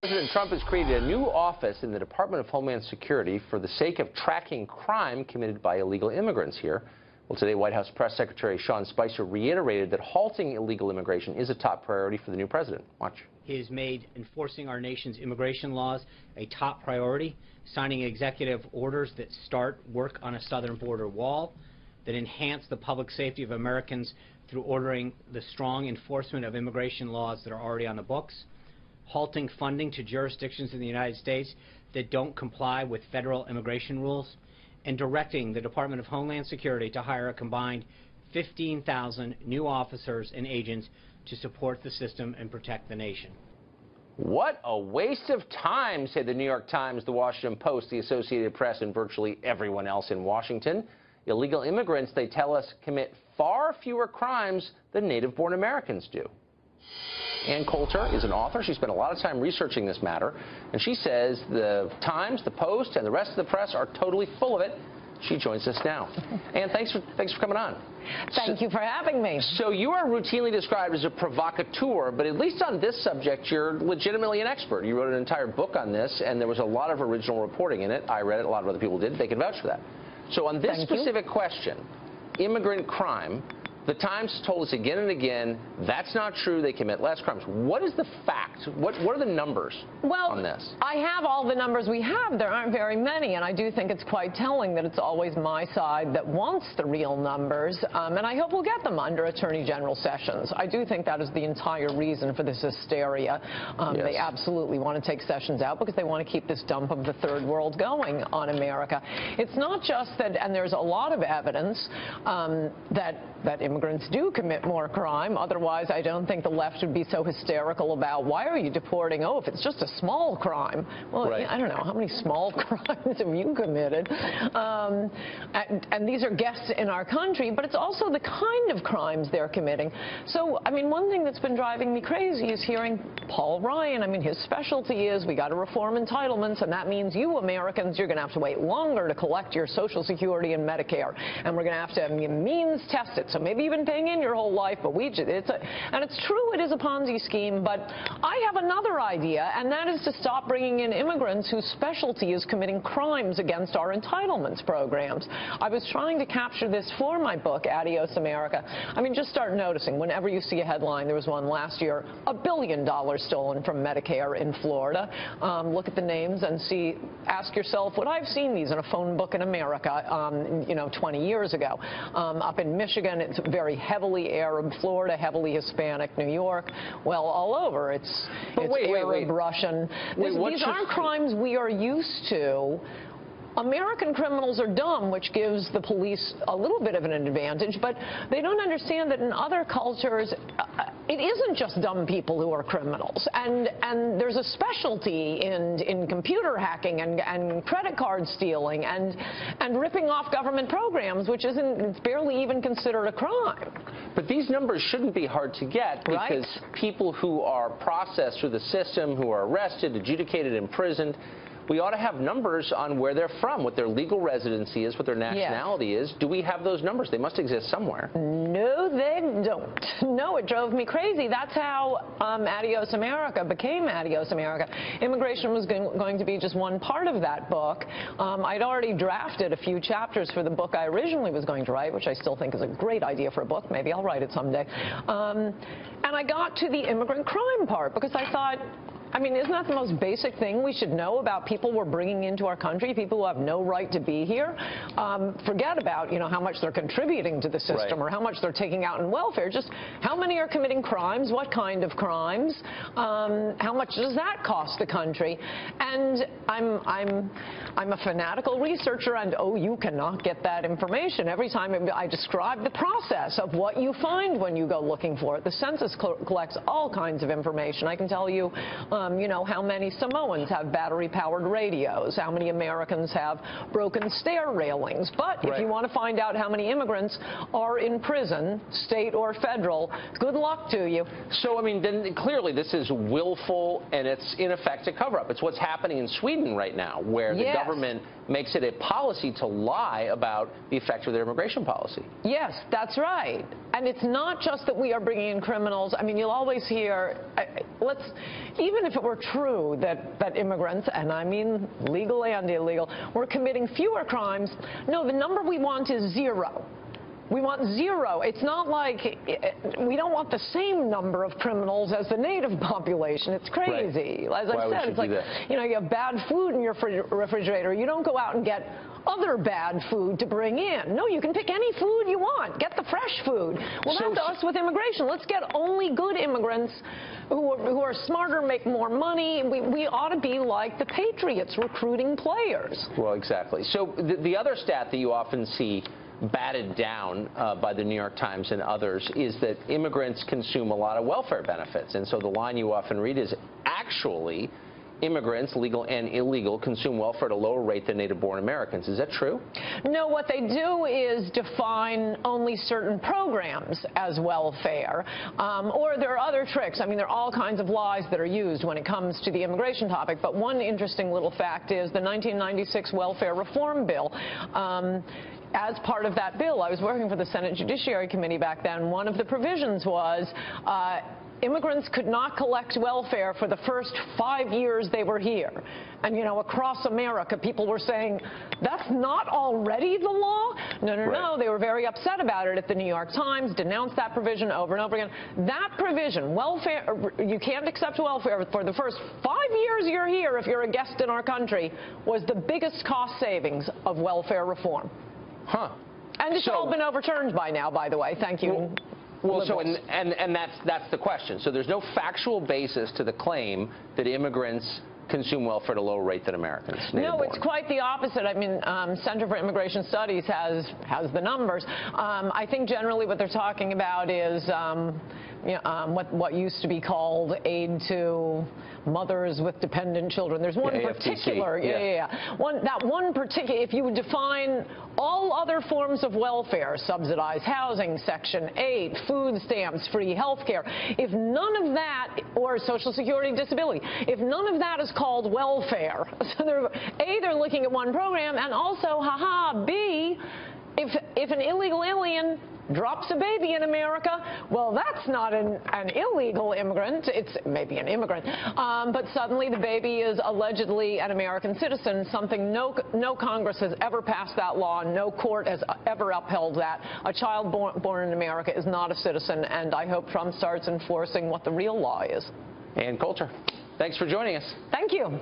President Trump has created a new office in the Department of Homeland Security for the sake of tracking crime committed by illegal immigrants here. Well, today, White House Press Secretary Sean Spicer reiterated that halting illegal immigration is a top priority for the new president. Watch. He has made enforcing our nation's immigration laws a top priority, signing executive orders that start work on a southern border wall, that enhance the public safety of Americans through ordering the strong enforcement of immigration laws that are already on the books, halting funding to jurisdictions in the United States that don't comply with federal immigration rules, and directing the Department of Homeland Security to hire a combined 15,000 new officers and agents to support the system and protect the nation. What a waste of time, say the New York Times, the Washington Post, the Associated Press, and virtually everyone else in Washington. Illegal immigrants, they tell us, commit far fewer crimes than native-born Americans do. Ann Coulter is an author. She spent a lot of time researching this matter, and she says the Times, the Post, and the rest of the press are totally full of it. She joins us now. Ann, thanks for coming on. Thank you for having me. So you are routinely described as a provocateur, but at least on this subject, you're legitimately an expert. You wrote an entire book on this, and there was a lot of original reporting in it. I read it. A lot of other people did. They can vouch for that. So on this specific question, immigrant crime, the Times told us again and again, that's not true. They commit less crimes. What is the fact? What are the numbers on this? I have all the numbers we have. There aren't very many, and I do think it's quite telling that it's always my side that wants the real numbers, and I hope we'll get them under Attorney General Sessions. I do think that is the entire reason for this hysteria. Yes. They absolutely want to take Sessions out because they want to keep this dump of the third world going on America. It's not just that, and there's a lot of evidence that immigrants do commit more crime. Otherwise, I don't think the left would be so hysterical about why are you deporting? Oh, if it's just a small crime. Well, right. I don't know. How many small crimes have you committed? And these are guests in our country, but it's also the kind of crimes they're committing. So, I mean, one thing that's been driving me crazy is hearing Paul Ryan. I mean, his specialty is we got to reform entitlements, and that means you Americans, you're going to have to wait longer to collect your Social Security and Medicare, and we're going to have to means test it. So maybe you've been paying in your whole life, but and it's true it is a Ponzi scheme, but I have another idea, and that is to stop bringing in immigrants whose specialty is committing crimes against our entitlements programs. I was trying to capture this for my book, Adios America. I mean, just start noticing whenever you see a headline. There was one last year, $1 billion stolen from Medicare in Florida. Look at the names and ask yourself, would I have seen these in a phone book in America, 20 years ago? Up in Michigan, it's very heavily Arab. Florida, heavily Hispanic. New York, well, all over. It's Arab, Russian. These aren't crimes we are used to. American criminals are dumb, which gives the police a little bit of an advantage, but they don't understand that in other cultures, it isn't just dumb people who are criminals. And there's a specialty in computer hacking and credit card stealing and ripping off government programs, which it's barely even considered a crime. But these numbers shouldn't be hard to get because people who are processed through the system, who are arrested, adjudicated, imprisoned, we ought to have numbers on where they're from, what their legal residency is, what their nationality is. Do we have those numbers? They must exist somewhere. No, they don't. No, it drove me crazy. That's how Adios America became Adios America. Immigration was going to be just one part of that book. I'd already drafted a few chapters for the book I originally was going to write, which I still think is a great idea for a book. Maybe I'll write it someday. And I got to the immigrant crime part because I thought, I mean, isn't that the most basic thing we should know about people we're bringing into our country, people who have no right to be here? Forget about, how much they're contributing to the system or how much they're taking out in welfare. Just how many are committing crimes, what kind of crimes, how much does that cost the country? And I'm a fanatical researcher, and you cannot get that information. Every time I describe the process of what you find when you go looking for it. The census collects all kinds of information. I can tell you, how many Samoans have battery-powered radios, how many Americans have broken stair railings. But if you want to find out how many immigrants are in prison, state or federal, good luck to you. So, I mean, then clearly this is willful, and it's, in effect, a cover-up. It's what's happening in Sweden right now, where the government makes it a policy to lie about the effect of their immigration policy. Yes, that's right. And it's not just that we are bringing in criminals. I mean, you'll always hear, even if it were true that immigrants, and I mean legal and illegal, were committing fewer crimes, no, the number we want is 0. We want 0. It's not like we don't want the same number of criminals as the native population. It's crazy. Right. As I said, it's like, you know, you have bad food in your refrigerator. You don't go out and get other bad food to bring in. No, you can pick any food you want. Get the fresh food. Well, that's us with immigration. Let's get only good immigrants who are smarter, make more money. We ought to be like the Patriots, recruiting players. Well, exactly. So the other stat that you often see batted down by the New York Times and others is that immigrants consume a lot of welfare benefits. And so the line you often read is actually immigrants, legal and illegal, consume welfare at a lower rate than native-born Americans. Is that true? No, what they do is define only certain programs as welfare, or there are other tricks. I mean, there are all kinds of lies that are used when it comes to the immigration topic, but one interesting little fact is the 1996 Welfare Reform Bill. As part of that bill, I was working for the Senate Judiciary Committee back then. One of the provisions was immigrants could not collect welfare for the first 5 years they were here. And, you know, across America, people were saying, that's not already the law? No. They were very upset about it at the New York Times, denounced that provision over and over again. That provision, welfare, you can't accept welfare for the first 5 years you're here if you're a guest in our country, was the biggest cost savings of welfare reform. Huh. And it's all been overturned by now, by the way. Thank you. Well, so and that's the question. So there's no factual basis to the claim that immigrants consume welfare at a lower rate than Americans. No, it's quite the opposite. I mean, Center for Immigration Studies has the numbers. I think generally what they're talking about is what used to be called aid to mothers with dependent children. There's one particular, one particular, if you would define all other forms of welfare, subsidized housing, Section 8, food stamps, free health care, if none of that, or Social Security disability, if none of that is called welfare, so they're looking at one program, and also, B, if an illegal alien drops a baby in America, well, that's not an illegal immigrant. It's maybe an immigrant. But suddenly the baby is allegedly an American citizen, something no Congress has ever passed that law. No court has ever upheld that. A child born in America is not a citizen, and I hope Trump starts enforcing what the real law is. And Coulter, thanks for joining us. Thank you.